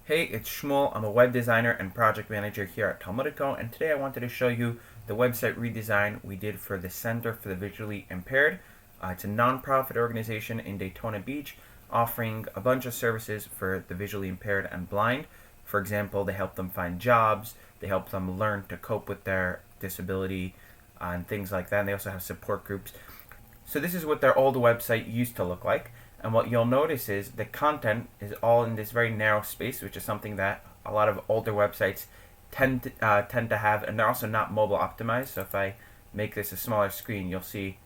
Hey, it's Shmuel. I'm a web designer and project manager here at Talmudico, and today I wanted to show you the website redesign we did for the Center for the Visually Impaired. It's a nonprofit organization in Daytona Beach offering a bunch of services for the visually impaired and blind. For example, they help them find jobs, they help them learn to cope with their disability, and things like that. And they also have support groups. So this is what their old website used to look like. And what you'll notice is the content is all in this very narrow space, which is something that a lot of older websites tend to have, and they're also not mobile optimized. So if I make this a smaller screen, you'll see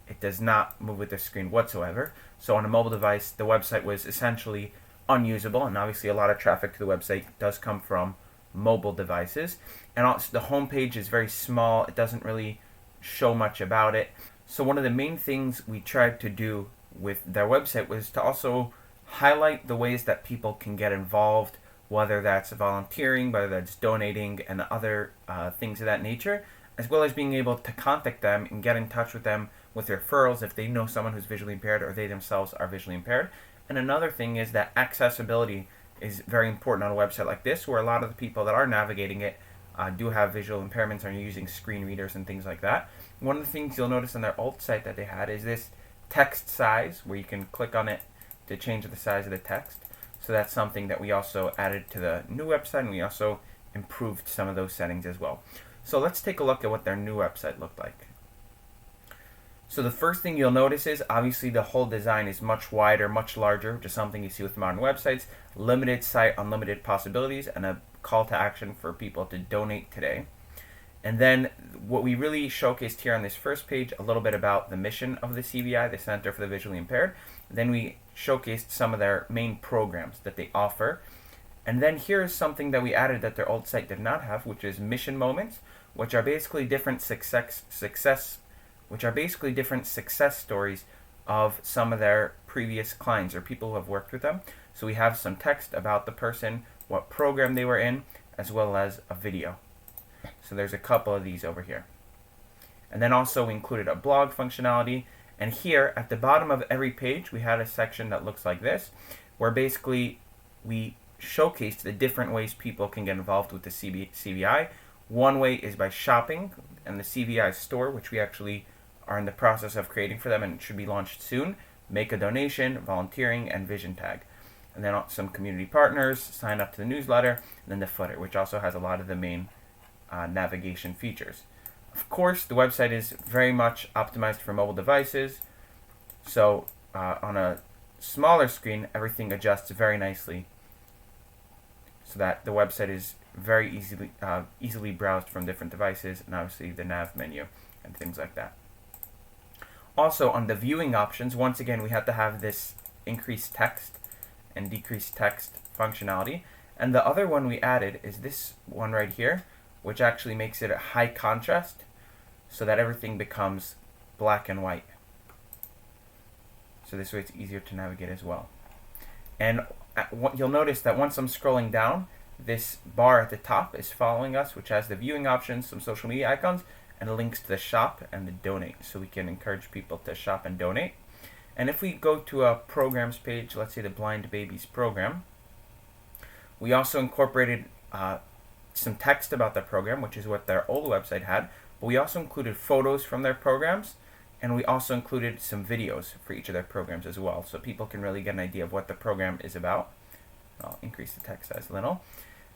it does not move with the screen whatsoever. So on a mobile device, the website was essentially unusable, and obviously a lot of traffic to the website does come from mobile devices. And also the homepage is very small; it doesn't really show much about it. So one of the main things we tried to do with their website was to also highlight the ways that people can get involved, whether that's volunteering, whether that's donating, and other things of that nature, as well as being able to contact them and get in touch with them with referrals if they know someone who's visually impaired or they themselves are visually impaired. And another thing is that accessibility is very important on a website like this, where a lot of the people that are navigating it do have visual impairments and are using screen readers and things like that. One of the things you'll notice on their old site that they had is this text size, where you can click on it to change the size of the text. So that's something that we also added to the new website, and we also improved some of those settings as well. So let's take a look at what their new website looked like. So the first thing you'll notice is obviously the whole design is much wider, much larger, which is something you see with modern websites. Limited site, unlimited possibilities, and a call to action for people to donate today. And then what we really showcased here on this first page, a little bit about the mission of the CVI, the Center for the Visually Impaired. Then we showcased some of their main programs that they offer. And then here's something that we added that their old site did not have, which is mission moments, which are basically different success stories of some of their previous clients or people who have worked with them. So we have some text about the person, what program they were in, as well as a video. So there's a couple of these over here. And then also we included a blog functionality. And here at the bottom of every page, we had a section that looks like this, where basically we showcased the different ways people can get involved with the CVI. One way is by shopping, and the CVI store, which we actually are in the process of creating for them, and it should be launched soon. Make a donation, volunteering, and vision tag. And then some community partners, sign up to the newsletter, and then the footer, which also has a lot of the main navigation features. Of course, the website is very much optimized for mobile devices, so on a smaller screen, everything adjusts very nicely so that the website is very easily browsed from different devices, and obviously the nav menu and things like that. Also, on the viewing options, once again, we have to have this increased text and decreased text functionality. And the other one we added is this one right here, which actually makes it a high contrast so that everything becomes black and white. So this way it's easier to navigate as well. And you'll notice that once I'm scrolling down, this bar at the top is following us, which has the viewing options, some social media icons, and links to the shop and the donate, so we can encourage people to shop and donate. And if we go to a programs page, let's say the Blind Babies program, we also incorporated some text about the program, which is what their old website had, but we also included photos from their programs, and we also included some videos for each of their programs as well, so people can really get an idea of what the program is about. I'll increase the text size a little.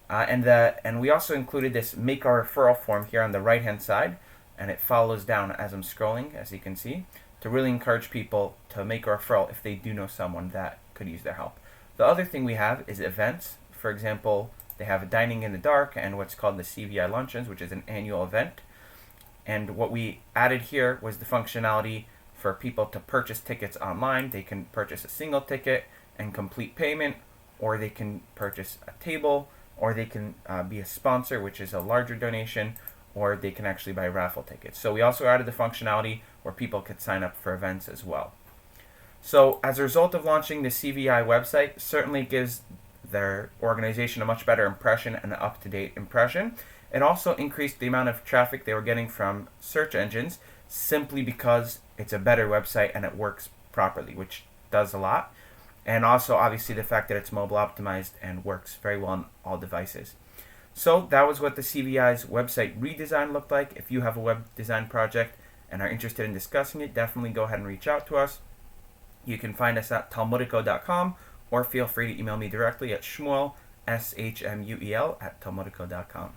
And we also included this make a referral form here on the right hand side, and it follows down as I'm scrolling, as you can see, to really encourage people to make a referral if they do know someone that could use their help. The other thing we have is events. For example, they have a Dining in the Dark and what's called the CVI Luncheons, which is an annual event. And what we added here was the functionality for people to purchase tickets online. They can purchase a single ticket and complete payment, or they can purchase a table, or they can be a sponsor, which is a larger donation, or they can actually buy raffle tickets. So we also added the functionality where people could sign up for events as well. So as a result of launching the CVI website, certainly gives their organization a much better impression and an up-to-date impression. It also increased the amount of traffic they were getting from search engines simply because it's a better website and it works properly, which does a lot. and also obviously the fact that it's mobile optimized and works very well on all devices. So that was what the CVI's website redesign looked like. If you have a web design project and are interested in discussing it, definitely go ahead and reach out to us. You can find us at talmudico.com, or feel free to email me directly at shmuel, shmuel, @talmudico.com.